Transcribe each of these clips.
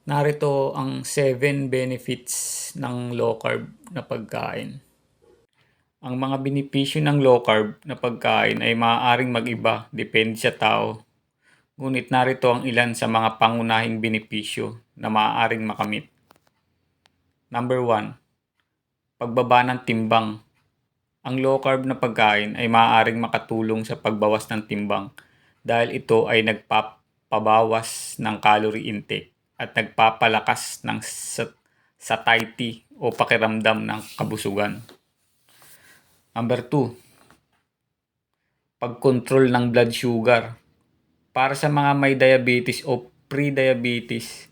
Narito ang 7 benefits ng low carb na pagkain. Ang mga benepisyo ng low carb na pagkain ay maaaring mag-iba depende sa tao. Ngunit narito ang ilan sa mga pangunahing benepisyo na maaaring makamit. Number 1, pagbaba ng timbang. Ang low carb na pagkain ay maaaring makatulong sa pagbawas ng timbang dahil ito ay nagpapabawas ng calorie intake at nagpapalakas ng satiety o pakiramdam ng kabusugan. Number 2, pagkontrol ng blood sugar. Para sa mga may diabetes o pre-diabetes,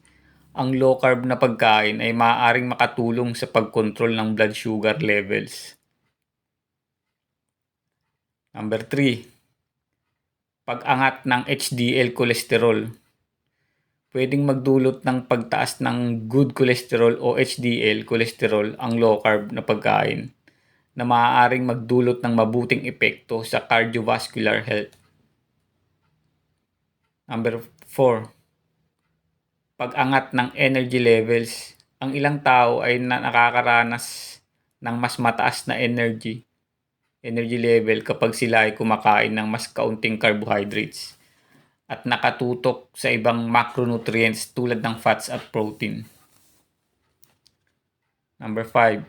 ang low carb na pagkain ay maaaring makatulong sa pagkontrol ng blood sugar levels. Number 3, pag-angat ng HDL cholesterol. Pwedeng magdulot ng pagtaas ng good cholesterol o HDL cholesterol ang low carb na pagkain na maaaring magdulot ng mabuting epekto sa cardiovascular health. Number 4, pag-angat ng energy levels. Ang ilang tao ay nakakaranas ng mas mataas na energy level kapag sila ay kumakain ng mas kaunting carbohydrates at nakatutok sa ibang macronutrients tulad ng fats at protein. Number 5,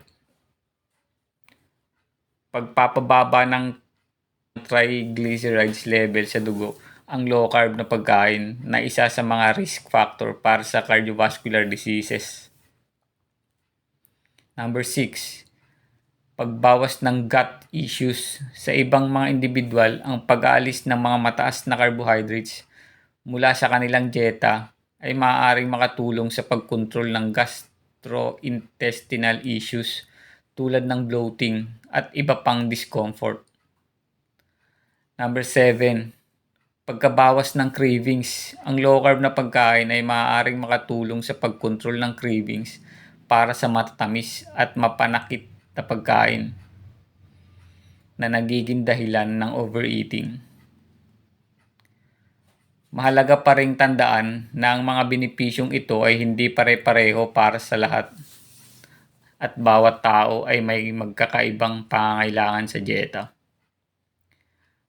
pagpapababa ng triglycerides level sa dugo. Ang low carb na pagkain na isa sa mga risk factor para sa cardiovascular diseases. Number 6, pagbawas ng gut issues. Sa ibang mga individual, ang pag-aalis ng mga mataas na carbohydrates mula sa kanilang dieta ay maaaring makatulong sa pagkontrol ng gastrointestinal issues tulad ng bloating at iba pang discomfort. Number 7, pagkabawas ng cravings. Ang low carb na pagkain ay maaaring makatulong sa pagkontrol ng cravings para sa matatamis at mapanakit na pagkain na nagiging dahilan ng overeating. Mahalaga pa ring tandaan na ang mga benepisyong ito ay hindi pare-pareho para sa lahat at bawat tao ay may magkakaibang pangangailangan sa dieta.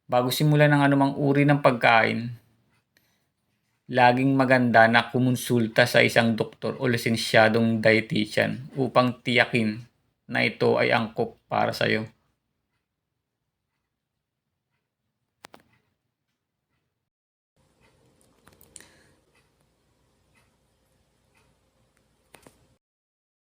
Bago simulan ng anumang uri ng pagkain, laging maganda na kumonsulta sa isang doktor o lisensyadong dietitian upang tiyakin na ito ay angkop para sa iyo.